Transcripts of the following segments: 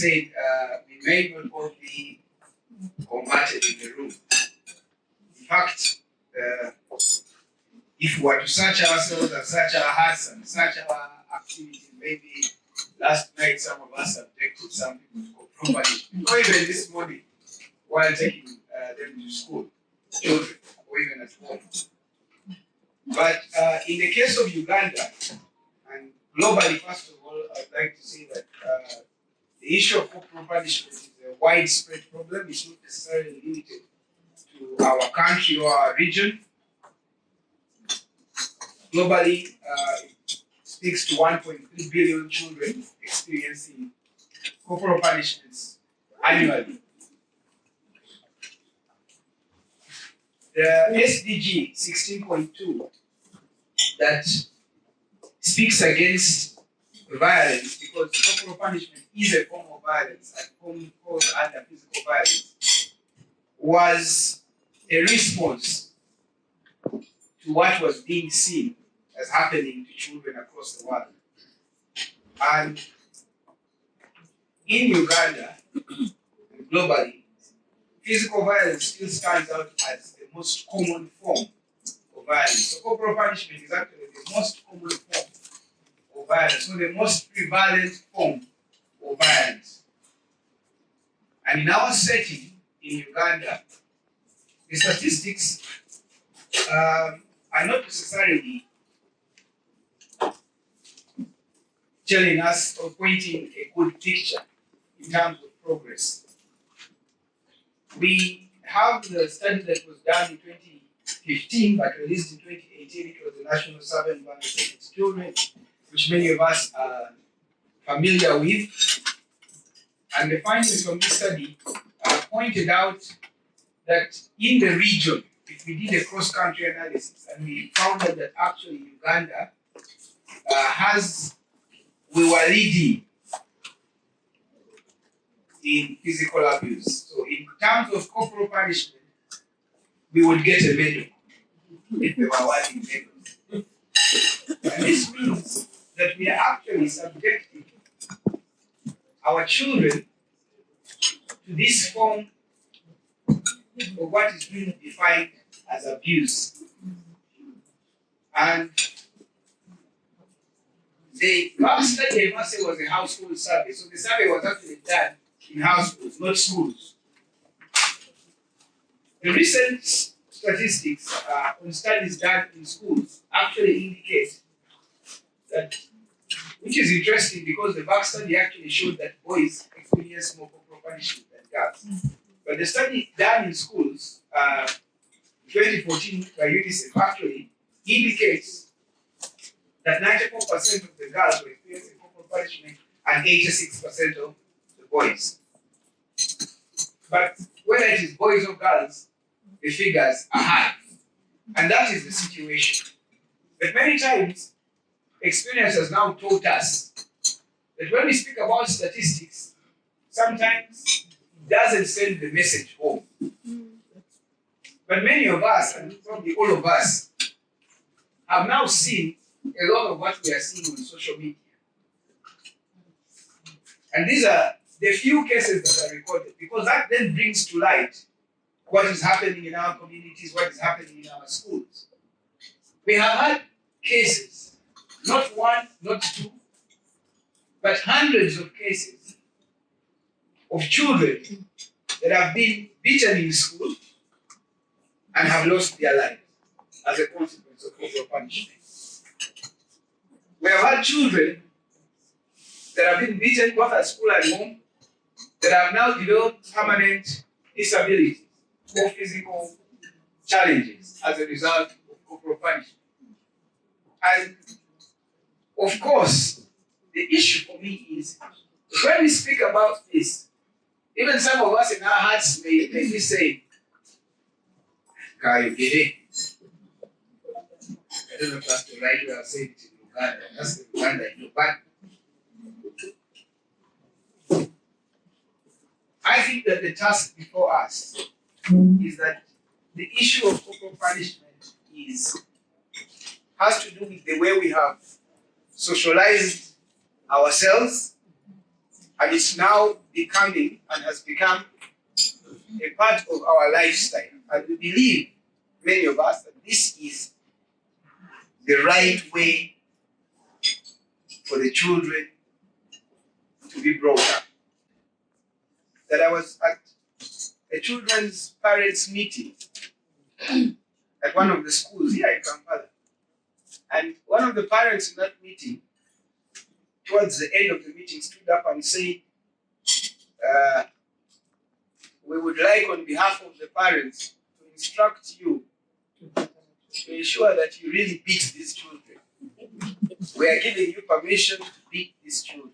said, we may not all be combated in the room. In fact, if we were to search ourselves and search our hearts and search our activities, maybe last night some of us subjected some people to corporal punishment, or even this morning while taking them to school, children, or even at home. But in the case of Uganda, and globally, first of all, I'd like to say that the issue of corporal punishment is a widespread problem. It's not necessarily limited to our country or our region. Globally, it speaks to 1.3 billion children experiencing corporal punishments annually. The SDG 16.2 that speaks against violence, because corporal punishment is a form of violence and falls under physical violence, was a response to what was being seen as happening to children across the world. And in Uganda and globally, physical violence still stands out as the most common form of violence. So corporal punishment is actually the most common form of violence, so the most prevalent form of violence. And in our setting in Uganda, the statistics are not necessarily telling us or pointing a good picture in terms of progress. We have the study that was done in 2015 but released in 2018. It was the National Survey on Violence Against Children, which many of us are familiar with. And the findings from this study pointed out that in the region, if we did a cross-country analysis, and we found out that actually Uganda we were leading in physical abuse. So in terms of corporal punishment, we would get a medal if they were awarding medals. And this means that we are actually subjecting our children to this form of what is being defined as abuse. And the last study, I must say, was a household survey. So the survey was actually done in households, not schools. The recent statistics on studies done in schools actually indicate that, which is interesting because the back study actually showed that boys experience more corporal punishment than girls. But the study done in schools, 2014 by UNICEF, actually indicates that 94% of the girls were experiencing corporal punishment and 86% of the boys. But whether it is boys or girls, the figures are high. And that is the situation. But many times, experience has now taught us that when we speak about statistics, sometimes it doesn't send the message home. But many of us, and probably all of us, have now seen a lot of what we are seeing on social media. And these are the few cases that are recorded, because that then brings to light what is happening in our communities, what is happening in our schools. We have had cases, not one, not two, but hundreds of cases of children that have been beaten in school and have lost their lives as a consequence of corporal punishment. We have had children that have been beaten both at school and home, that have now developed permanent disabilities or physical challenges as a result of corporal punishment. And of course, the issue for me is when we speak about this, even some of us in our hearts may be saying, I don't know if that's the right way of saying it in Uganda. That's the Uganda I know. But I think that the task before us is that the issue of corporal punishment has to do with the way we have socialized ourselves And it's now becoming and has become a part of our lifestyle. And we believe, many of us, that this is the right way for the children to be brought up. That I was at a children's parents meeting at one of the schools here in Kampala. And one of the parents in that meeting, towards the end of the meeting, stood up and said, we would like, on behalf of the parents, to instruct you to ensure that you really beat these children. We are giving you permission to beat these children.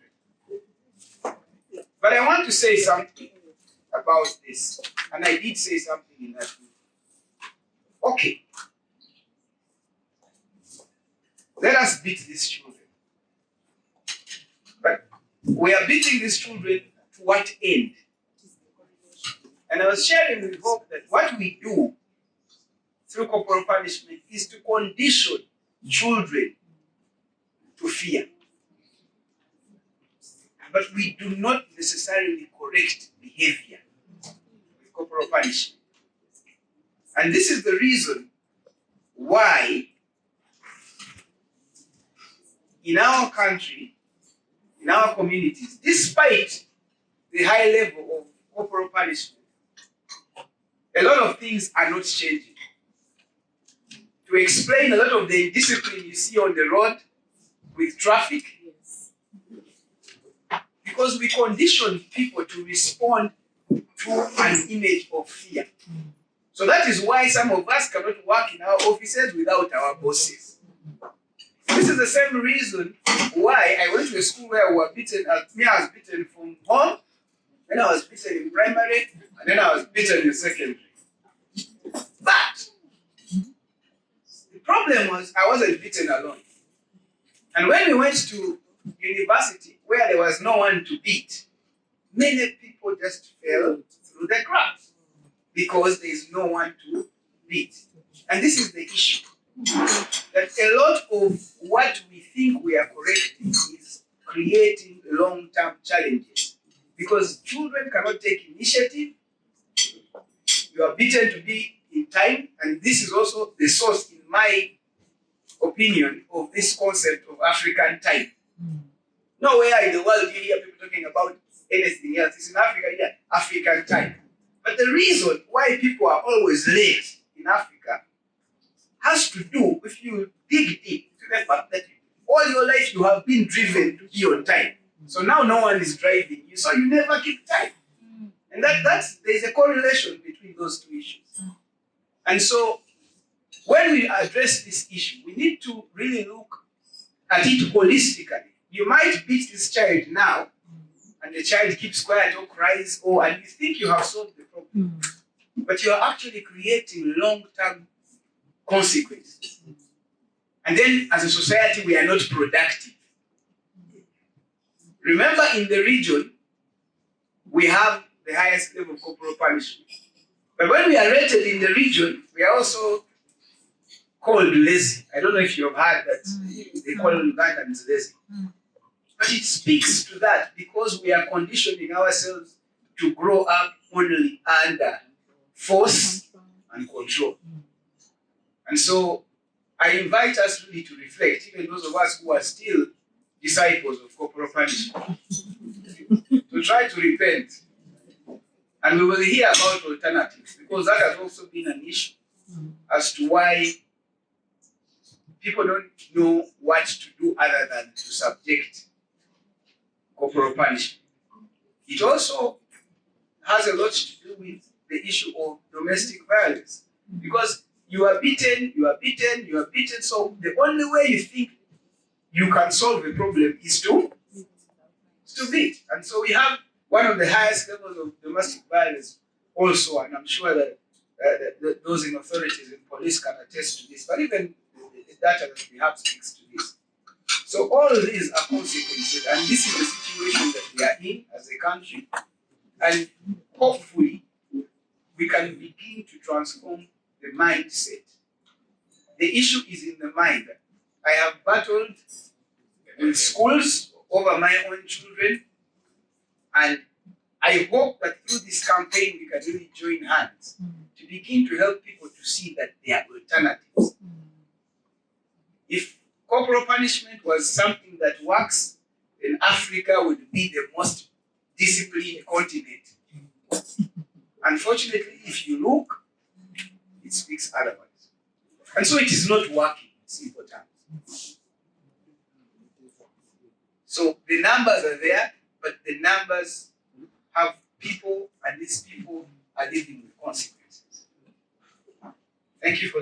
But I want to say something about this. And I did say something in that meeting. Okay. Let us beat these children. But we are beating these children to what end? And I was sharing with Hope that what we do through corporal punishment is to condition children to fear. But we do not necessarily correct behavior with corporal punishment. And this is the reason why in our country, in our communities, despite the high level of corporal punishment, a lot of things are not changing. To explain a lot of the indiscipline you see on the road with traffic, because we condition people to respond to an image of fear. So that is why some of us cannot work in our offices without our bosses. This is the same reason why I went to a school where we were beaten. I was beaten from home, then I was beaten in primary, and then I was beaten in secondary. But the problem was I wasn't beaten alone. And when we went to university where there was no one to beat, many people just fell through the cracks because there is no one to beat. And this is the issue. That a lot of what we think we are correcting is creating long-term challenges. Because children cannot take initiative. You are beaten to be in time, and this is also the source, in my opinion, of this concept of African time. Nowhere in the world do you hear people talking about anything else. It's in Africa, yeah, African time. But the reason why people are always late in Africa has to do, if you dig deep, to the fact that all your life you have been driven to be on time. So now no one is driving you, so you never keep time. And there's a correlation between those two issues. And so when we address this issue, we need to really look at it holistically. You might beat this child now, and the child keeps quiet or cries, and you think you have solved the problem. But you are actually creating long-term consequences. And then as a society, we are not productive. Remember, in the region, we have the highest level of corporal punishment. But when we are rated in the region, we are also called lazy. I don't know if you have heard that they call Ugandans lazy. But it speaks to that because we are conditioning ourselves to grow up only under force and control. And so I invite us really to reflect, even those of us who are still disciples of corporal punishment, to try to repent. And we will hear about alternatives, because that has also been an issue as to why people don't know what to do other than to subject corporal punishment. It also has a lot to do with the issue of domestic violence, because you are beaten, so the only way you think you can solve a problem is to beat. And so we have one of the highest levels of domestic violence also, and I'm sure that those in authorities and police can attest to this, but even the data that we have speaks to this. So all of these are consequences, and this is the situation that we are in as a country, and hopefully we can begin to transform the mindset. The issue is in the mind. I have battled with schools over my own children, And I hope that through this campaign we can really join hands to begin to help people to see that there are alternatives. If corporal punishment was something that works, then Africa would be the most disciplined continent. Unfortunately, if you look, it speaks otherwise. And so it is not working in simple terms. So the numbers are there, but the numbers have people, and these people are living with consequences. Thank you for